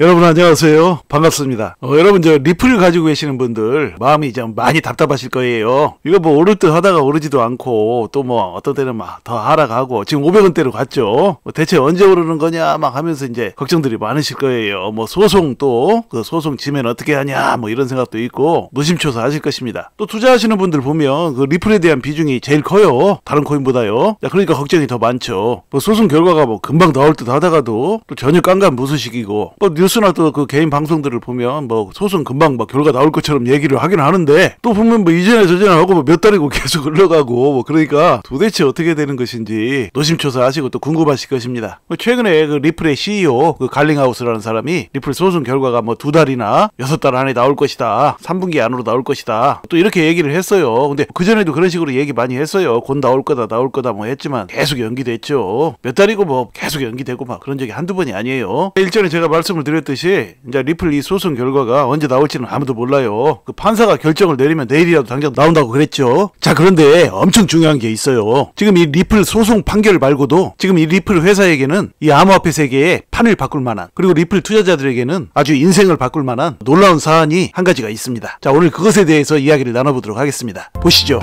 여러분 안녕하세요. 반갑습니다. 여러분 저 리플 가지고 계시는 분들 마음이 좀 많이 답답하실 거예요. 이거 뭐 오를 듯 하다가 오르지도 않고 또 뭐 어떤 때는 막 더 하락하고 지금 500원대로 갔죠. 대체 언제 오르는 거냐 막 하면서 이제 걱정들이 많으실 거예요. 뭐 소송 또 그 소송 지면 어떻게 하냐 뭐 이런 생각도 있고 노심초사하실 것입니다. 또 투자하시는 분들 보면 그 리플에 대한 비중이 제일 커요. 다른 코인보다요. 그러니까 걱정이 더 많죠. 뭐 소송 결과가 뭐 금방 나올 듯 하다가도 또 전혀 깜깜무소식이고 뭐 뉴스나 또 그 개인 방송들을 보면 뭐 소송 금방 뭐 결과 나올 것처럼 얘기를 하긴 하는데 또 보면 뭐 이전에 저전에 하고 뭐 몇 달이고 계속 흘러가고 뭐 그러니까 도대체 어떻게 되는 것인지 노심초사하시고 또 궁금하실 것입니다. 최근에 그 리플의 CEO 그 갈링하우스라는 사람이 리플 소송 결과가 뭐 2달이나 6달 안에 나올 것이다. 3분기 안으로 나올 것이다. 또 이렇게 얘기를 했어요. 근데 그전에도 그런 식으로 얘기 많이 했어요. 곧 나올 거다 뭐 했지만 계속 연기됐죠. 몇 달이고 뭐 계속 연기되고 막 그런 적이 한두 번이 아니에요. 일전에 제가 말씀을 드렸듯이 이제 리플 이 소송 결과가 언제 나올지는 아무도 몰라요. 그 판사가 결정을 내리면 내일이라도 당장 나온다고 그랬죠. 자, 그런데 엄청 중요한 게 있어요. 지금 이 리플 소송 판결 말고도 지금 이 리플 회사에게는 이 암호화폐 세계에 판을 바꿀 만한, 그리고 리플 투자자들에게는 아주 인생을 바꿀 만한 놀라운 사안이 한 가지가 있습니다. 자, 오늘 그것에 대해서 이야기를 나눠보도록 하겠습니다. 보시죠.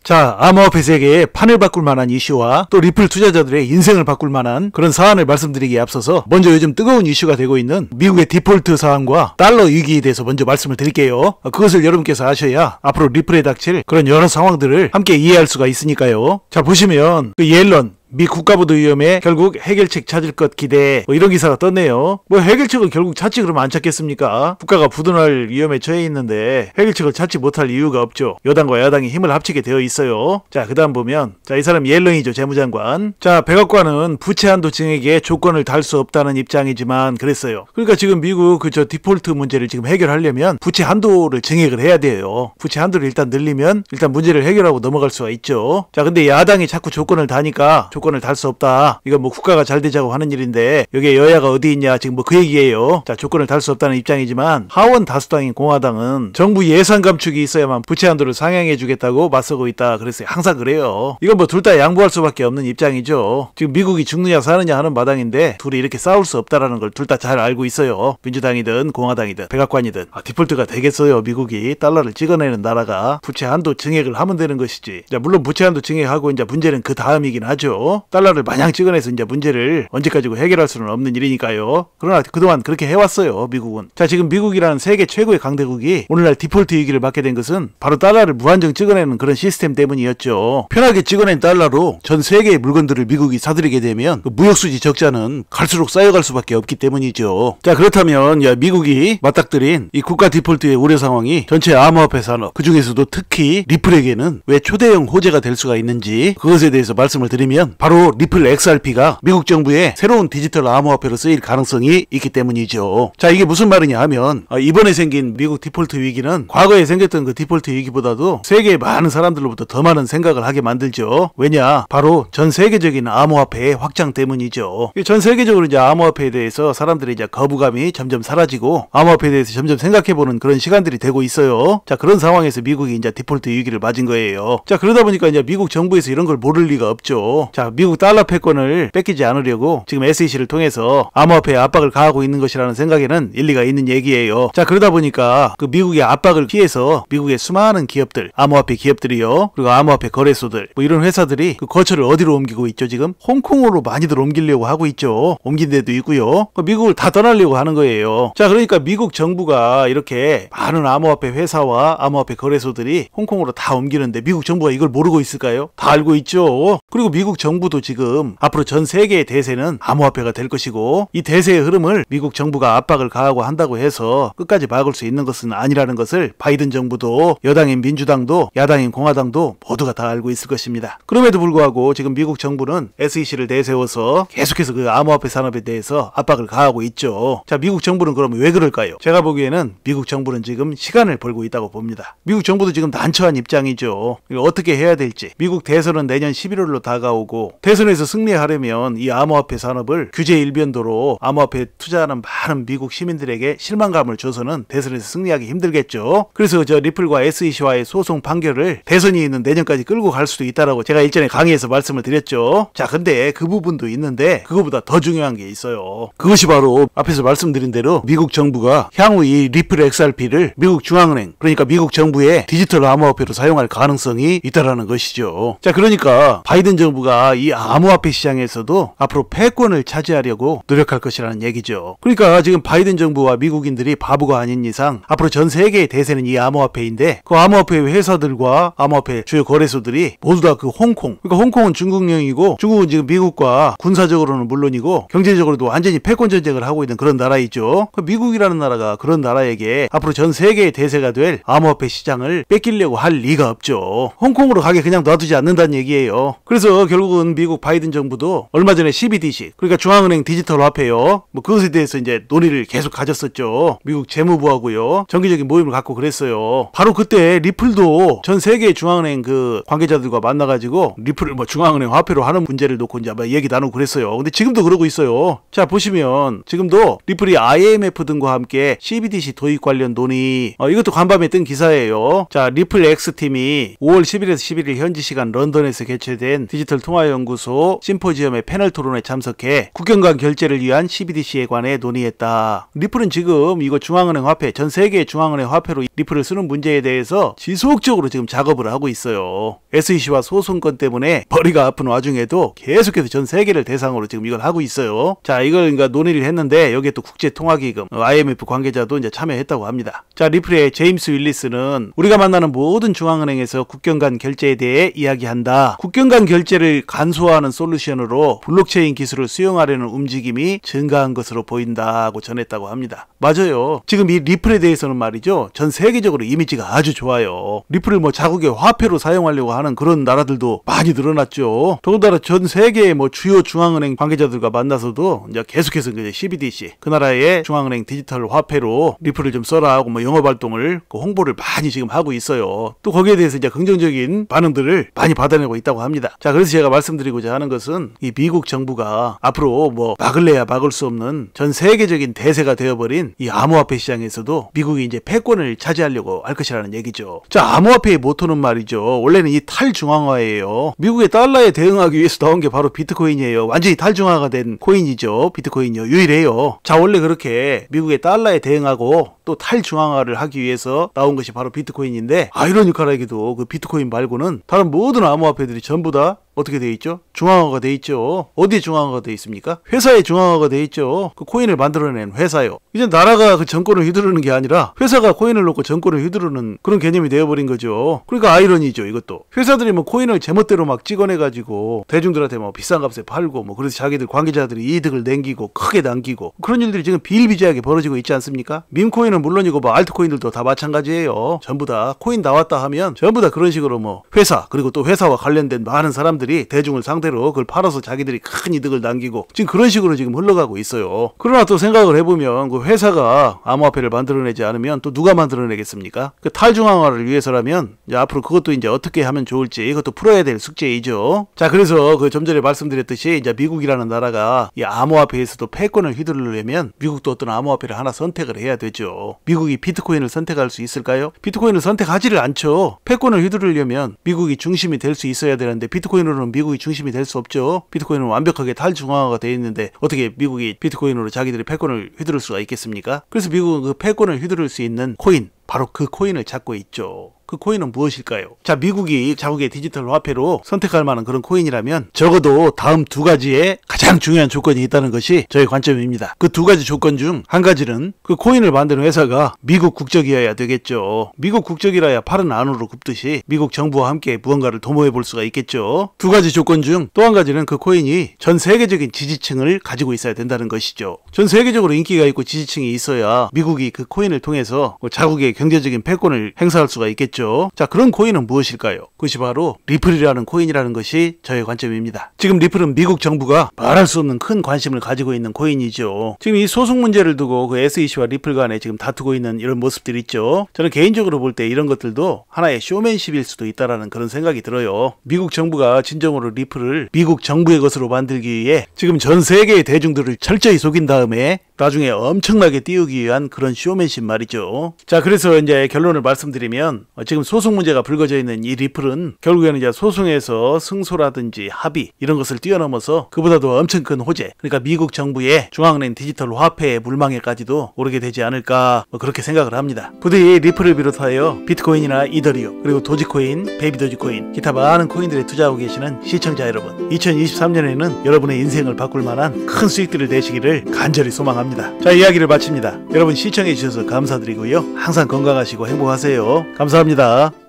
자, 암호화폐 세계에 판을 바꿀 만한 이슈와 또 리플 투자자들의 인생을 바꿀 만한 그런 사안을 말씀드리기에 앞서서 먼저 요즘 뜨거운 이슈가 되고 있는 미국의 디폴트 사안과 달러 위기에 대해서 먼저 말씀을 드릴게요. 그것을 여러분께서 아셔야 앞으로 리플에 닥칠 그런 여러 상황들을 함께 이해할 수가 있으니까요. 자, 보시면 그 옐런 미 국가보도 위원회 결국 해결책 찾을 것 기대 뭐 이런 기사가 떴네요. 뭐 해결책을 결국 찾지 그러면 안 찾겠습니까? 국가가 부도날 위험에 처해 있는데 해결책을 찾지 못할 이유가 없죠. 여당과 야당이 힘을 합치게 되어 있어요. 자, 그 다음 보면 자, 이 사람 옐런이죠. 재무장관. 자, 백악관은 부채 한도 증액에 조건을 달 수 없다는 입장이지만 그랬어요. 그러니까 지금 미국 저 디폴트 문제를 지금 해결하려면 부채 한도를 증액을 해야 돼요. 부채 한도를 일단 늘리면 일단 문제를 해결하고 넘어갈 수가 있죠. 자, 근데 야당이 자꾸 조건을 다니까 조건을 달 수 없다. 이건 뭐 국가가 잘 되자고 하는 일인데 여기에 여야가 어디 있냐 지금 뭐 그 얘기예요. 자, 조건을 달 수 없다는 입장이지만 하원 다수당인 공화당은 정부 예산 감축이 있어야만 부채 한도를 상향해 주겠다고 맞서고 있다. 그랬어요. 항상 그래요. 이건 뭐 둘 다 양보할 수밖에 없는 입장이죠. 지금 미국이 죽느냐 사느냐 하는 마당인데 둘이 이렇게 싸울 수 없다라는 걸 둘 다 잘 알고 있어요. 민주당이든 공화당이든 백악관이든. 디폴트가 되겠어요. 미국이 달러를 찍어내는 나라가 부채 한도 증액을 하면 되는 것이지. 자, 물론 부채 한도 증액하고 이제 문제는 그 다음이긴 하죠. 달러를 마냥 찍어내서 이제 문제를 언제까지고 해결할 수는 없는 일이니까요. 그러나 그동안 그렇게 해왔어요. 미국은. 자, 지금 미국이라는 세계 최고의 강대국이 오늘날 디폴트 위기를 맞게 된 것은 바로 달러를 무한정 찍어내는 그런 시스템 때문이었죠. 편하게 찍어낸 달러로 전 세계의 물건들을 미국이 사들이게 되면 그 무역수지 적자는 갈수록 쌓여갈 수밖에 없기 때문이죠. 자, 그렇다면 미국이 맞닥뜨린 이 국가 디폴트의 우려 상황이 전체 암호화폐 산업, 그 중에서도 특히 리플에게는 왜 초대형 호재가 될 수가 있는지 그것에 대해서 말씀을 드리면 바로 리플 XRP가 미국 정부의 새로운 디지털 암호화폐로 쓰일 가능성이 있기 때문이죠. 자, 이게 무슨 말이냐 하면 이번에 생긴 미국 디폴트 위기는 과거에 생겼던 그 디폴트 위기보다도 세계의 많은 사람들로부터 더 많은 생각을 하게 만들죠. 왜냐? 바로 전 세계적인 암호화폐의 확장 때문이죠. 전 세계적으로 이제 암호화폐에 대해서 사람들의 이제 거부감이 점점 사라지고 암호화폐에 대해서 점점 생각해보는 그런 시간들이 되고 있어요. 자, 그런 상황에서 미국이 이제 디폴트 위기를 맞은 거예요. 자, 그러다 보니까 이제 미국 정부에서 이런 걸 모를 리가 없죠. 자, 미국 달러 패권을 뺏기지 않으려고 지금 SEC를 통해서 암호화폐에 압박을 가하고 있는 것이라는 생각에는 일리가 있는 얘기예요. 자, 그러다 보니까 그 미국의 압박을 피해서 미국의 수많은 기업들, 암호화폐 기업들이요, 그리고 암호화폐 거래소들, 뭐 이런 회사들이 그 거처를 어디로 옮기고 있죠? 지금 홍콩으로 많이들 옮기려고 하고 있죠. 옮긴 데도 있고요. 미국을 다 떠나려고 하는 거예요. 자, 그러니까 미국 정부가 이렇게 많은 암호화폐 회사와 암호화폐 거래소들이 홍콩으로 다 옮기는데 미국 정부가 이걸 모르고 있을까요? 다 알고 있죠. 그리고 미국 정부도 지금 앞으로 전 세계의 대세는 암호화폐가 될 것이고 이 대세의 흐름을 미국 정부가 압박을 가하고 한다고 해서 끝까지 막을 수 있는 것은 아니라는 것을 바이든 정부도 여당인 민주당도 야당인 공화당도 모두가 다 알고 있을 것입니다. 그럼에도 불구하고 지금 미국 정부는 SEC를 내세워서 계속해서 그 암호화폐 산업에 대해서 압박을 가하고 있죠. 자, 미국 정부는 그러면 왜 그럴까요? 제가 보기에는 미국 정부는 지금 시간을 벌고 있다고 봅니다. 미국 정부도 지금 난처한 입장이죠. 이거 어떻게 해야 될지. 미국 대선은 내년 11월로 다가오고 있고, 대선에서 승리하려면 이 암호화폐 산업을 규제 일변도로 암호화폐에 투자하는 많은 미국 시민들에게 실망감을 줘서는 대선에서 승리하기 힘들겠죠. 그래서 저 리플과 SEC와의 소송 판결을 대선이 있는 내년까지 끌고 갈 수도 있다라고 제가 일전에 강의에서 말씀을 드렸죠. 자, 근데 그 부분도 있는데 그거보다 더 중요한 게 있어요. 그것이 바로 앞에서 말씀드린 대로 미국 정부가 향후 이 리플 XRP를 미국 중앙은행, 그러니까 미국 정부의 디지털 암호화폐로 사용할 가능성이 있다라는 것이죠. 자, 그러니까 바이든 정부가 이 암호화폐 시장에서도 앞으로 패권을 차지하려고 노력할 것이라는 얘기죠. 그러니까 지금 바이든 정부와 미국인들이 바보가 아닌 이상 앞으로 전 세계의 대세는 이 암호화폐인데, 그 암호화폐 회사들과 암호화폐 주요 거래소들이 모두 다 그 홍콩, 그러니까 홍콩은 중국령이고 중국은 지금 미국과 군사적으로는 물론이고 경제적으로도 완전히 패권 전쟁을 하고 있는 그런 나라이죠. 미국이라는 나라가 그런 나라에게 앞으로 전 세계의 대세가 될 암호화폐 시장을 뺏기려고 할 리가 없죠. 홍콩으로 가게 그냥 놔두지 않는다는 얘기예요. 그래서 결국은 미국 바이든 정부도 얼마 전에 CBDC, 그러니까 중앙은행 디지털 화폐요, 뭐 그것에 대해서 이제 논의를 계속 가졌었죠. 미국 재무부하고요 정기적인 모임을 갖고 그랬어요. 바로 그때 리플도 전 세계의 중앙은행 그 관계자들과 만나가지고 리플을 뭐 중앙은행 화폐로 하는 문제를 놓고 이제 얘기 나누고 그랬어요. 근데 지금도 그러고 있어요. 자, 보시면 지금도 리플이 IMF 등과 함께 CBDC 도입 관련 논의, 이것도 간밤에 뜬 기사예요. 자, 리플 X팀이 5월 10일에서 11일 현지 시간 런던에서 개최된 디지털 통화연구소 심포지엄의 패널 토론에 참석해 국경 간 결제를 위한 CBDC에 관해 논의했다. 리플은 지금 이거 중앙은행 화폐, 전 세계의 중앙은행 화폐로 리플을 쓰는 문제에 대해서 지속적으로 지금 작업을 하고 있어요. SEC와 소송건 때문에 머리가 아픈 와중에도 계속해서 전 세계를 대상으로 지금 이걸 하고 있어요. 자, 이걸 그러니까 논의를 했는데 여기에 또 국제통화기금, IMF 관계자도 이제 참여했다고 합니다. 자, 리플의 제임스 윌리스는 우리가 만나는 모든 중앙은행에서 국경 간 결제에 대해 이야기한다. 국경 간 결제를 간소화하는 솔루션으로 블록체인 기술을 수용하려는 움직임이 증가한 것으로 보인다고 전했다고 합니다. 맞아요. 지금 이 리플에 대해서는 말이죠, 전 세계적으로 이미지가 아주 좋아요. 리플을 뭐 자국의 화폐로 사용하려고 하는 그런 나라들도 많이 늘어났죠. 더군다나 전 세계의 뭐 주요 중앙은행 관계자들과 만나서도 이제 계속해서 이제 CBDC, 그 나라의 중앙은행 디지털 화폐로 리플을 좀 써라 하고 뭐 영업 활동을, 그 홍보를 많이 지금 하고 있어요. 또 거기에 대해서 이제 긍정적인 반응들을 많이 받아내고 있다고 합니다. 자, 그래서 제가 말씀드리고자 하는 것은 이 미국 정부가 앞으로 뭐 막을래야 막을 수 없는 전 세계적인 대세가 되어버린 이 암호화폐 시장에서도 미국이 이제 패권을 차지하려고 할 것이라는 얘기죠. 자, 암호화폐의 모토는 말이죠, 원래는 이 탈중앙화예요. 미국의 달러에 대응하기 위해서 나온 게 바로 비트코인이에요. 완전히 탈중앙화가 된 코인이죠. 비트코인이요. 유일해요. 자, 원래 그렇게 미국의 달러에 대응하고 또 탈중앙화를 하기 위해서 나온 것이 바로 비트코인인데, 아이러니컬하게도 그 비트코인 말고는 다른 모든 암호화폐들이 전부 다 어떻게 돼 있죠? 중앙화가 돼 있죠. 어디에 중앙화가 돼 있습니까? 회사에 중앙화가 돼 있죠. 그 코인을 만들어낸 회사요. 이제 나라가 그 정권을 휘두르는 게 아니라 회사가 코인을 놓고 정권을 휘두르는 그런 개념이 되어버린 거죠. 그러니까 아이러니죠, 이것도. 회사들이 뭐 코인을 제멋대로 막 찍어내가지고 대중들한테 뭐 비싼 값에 팔고, 뭐 그래서 자기들 관계자들이 이득을 남기고 크게 남기고, 그런 일들이 지금 비일비재하게 벌어지고 있지 않습니까? 밈코인은 물론이고 뭐 알트코인들도 다 마찬가지예요. 전부 다 코인 나왔다 하면 전부 다 그런 식으로 뭐 회사, 그리고 또 회사와 관련된 많은 사람들이 대중을 상대로 그걸 팔아서 자기들이 큰 이득을 남기고, 지금 그런 식으로 지금 흘러가고 있어요. 그러나 또 생각을 해보면 그 회사가 암호화폐를 만들어내지 않으면 또 누가 만들어내겠습니까? 그 탈중앙화를 위해서라면 이제 앞으로 그것도 이제 어떻게 하면 좋을지 이것도 풀어야 될 숙제이죠. 자, 그래서 그 좀 전에 말씀드렸듯이 이제 미국이라는 나라가 이 암호화폐에서도 패권을 휘두르려면 미국도 어떤 암호화폐를 하나 선택을 해야 되죠. 미국이 비트코인을 선택할 수 있을까요? 비트코인을 선택하지를 않죠. 패권을 휘두르려면 미국이 중심이 될 수 있어야 되는데 비트코인으로는 미국이 중심이 될 수 없죠. 비트코인은 완벽하게 탈중앙화가 되어 있는데 어떻게 미국이 비트코인으로 자기들의 패권을 휘두를 수가 있겠습니까? 그래서 미국은 그 패권을 휘두를 수 있는 코인, 바로 그 코인을 찾고 있죠. 그 코인은 무엇일까요? 자, 미국이 자국의 디지털 화폐로 선택할 만한 그런 코인이라면 적어도 다음 두 가지의 가장 중요한 조건이 있다는 것이 저의 관점입니다. 그 두 가지 조건 중 한 가지는 그 코인을 만드는 회사가 미국 국적이어야 되겠죠. 미국 국적이라야 팔은 안으로 굽듯이 미국 정부와 함께 무언가를 도모해 볼 수가 있겠죠. 두 가지 조건 중 또 한 가지는 그 코인이 전 세계적인 지지층을 가지고 있어야 된다는 것이죠. 전 세계적으로 인기가 있고 지지층이 있어야 미국이 그 코인을 통해서 자국의 경제적인 패권을 행사할 수가 있겠죠. 있죠. 자, 그런 코인은 무엇일까요? 그것이 바로 리플이라는 코인이라는 것이 저의 관점입니다. 지금 리플은 미국 정부가 말할 수 없는 큰 관심을 가지고 있는 코인이죠. 지금 이 소송 문제를 두고 그 SEC와 리플 간에 지금 다투고 있는 이런 모습들이 있죠. 저는 개인적으로 볼 때 이런 것들도 하나의 쇼맨십일 수도 있다라는 그런 생각이 들어요. 미국 정부가 진정으로 리플을 미국 정부의 것으로 만들기 위해 지금 전 세계의 대중들을 철저히 속인 다음에 나중에 엄청나게 띄우기 위한 그런 쇼맨십 말이죠. 자, 그래서 이제 결론을 말씀드리면 지금 소송 문제가 불거져 있는 이 리플은 결국에는 이제 소송에서 승소라든지 합의 이런 것을 뛰어넘어서 그보다도 엄청 큰 호재, 그러니까 미국 정부의 중앙은행 디지털 화폐의 물망에까지도 오르게 되지 않을까 그렇게 생각을 합니다. 부디 리플을 비롯하여 비트코인이나 이더리움, 그리고 도지코인, 베이비도지코인, 기타 많은 코인들에 투자하고 계시는 시청자 여러분, 2023년에는 여러분의 인생을 바꿀 만한 큰 수익들을 내시기를 간절히 소망합니다. 자, 이야기를 마칩니다. 여러분 시청해 주셔서 감사드리고요. 항상 건강하시고 행복하세요. 감사합니다.